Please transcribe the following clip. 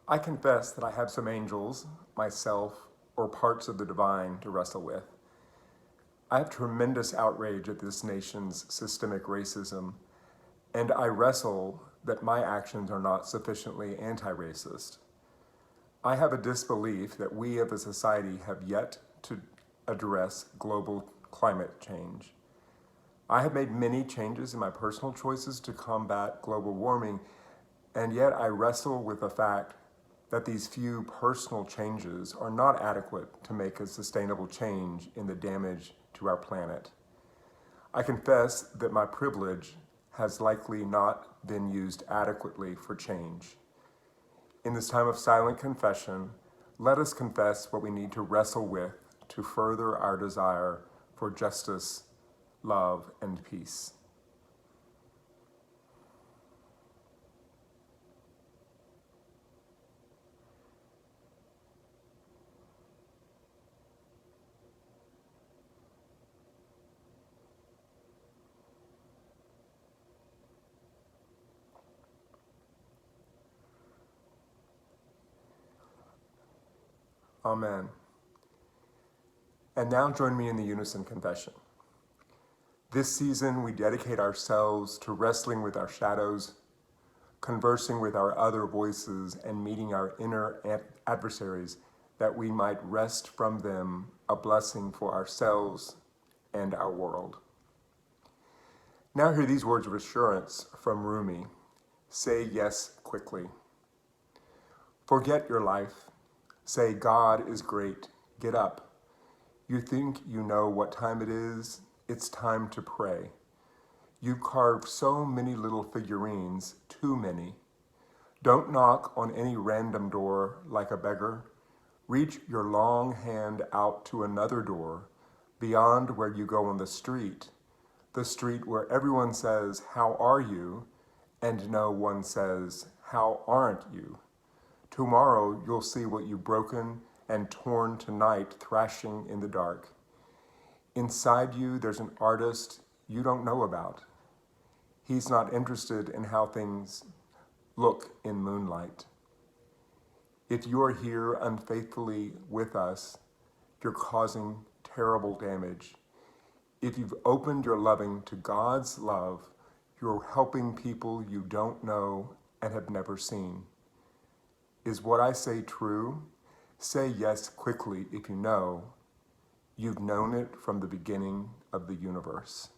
I confess that I have some angels, myself, or parts of the divine to wrestle with. I have tremendous outrage at this nation's systemic racism, and I wrestle that my actions are not sufficiently anti-racist. I have a disbelief that we as a society have yet to address global climate change. I have made many changes in my personal choices to combat global warming, and yet I wrestle with the fact that these few personal changes are not adequate to make a sustainable change in the damage to our planet. I confess that my privilege has likely not been used adequately for change. In this time of silent confession, let us confess what we need to wrestle with to further our desire for justice, love, and peace. Amen. And now join me in the unison confession. This season, we dedicate ourselves to wrestling with our shadows, conversing with our other voices, and meeting our inner adversaries that we might wrest from them a blessing for ourselves and our world. Now hear these words of assurance from Rumi. Say yes quickly. Forget your life. Say God is great. Get up. You think you know what time it is? It's time to pray. You carved so many little figurines, too many. Don't knock on any random door like a beggar. Reach your long hand out to another door, beyond where you go on the street where everyone says, "How are you?" and no one says, "How aren't you?" Tomorrow you'll see what you've broken and torn tonight thrashing in the dark. Inside you, there's an artist you don't know about. He's not interested in how things look in moonlight. If you're here unfaithfully with us, you're causing terrible damage. If you've opened your loving to God's love, you're helping people you don't know and have never seen. Is what I say true? Say yes quickly if you know. You've known it from the beginning of the universe.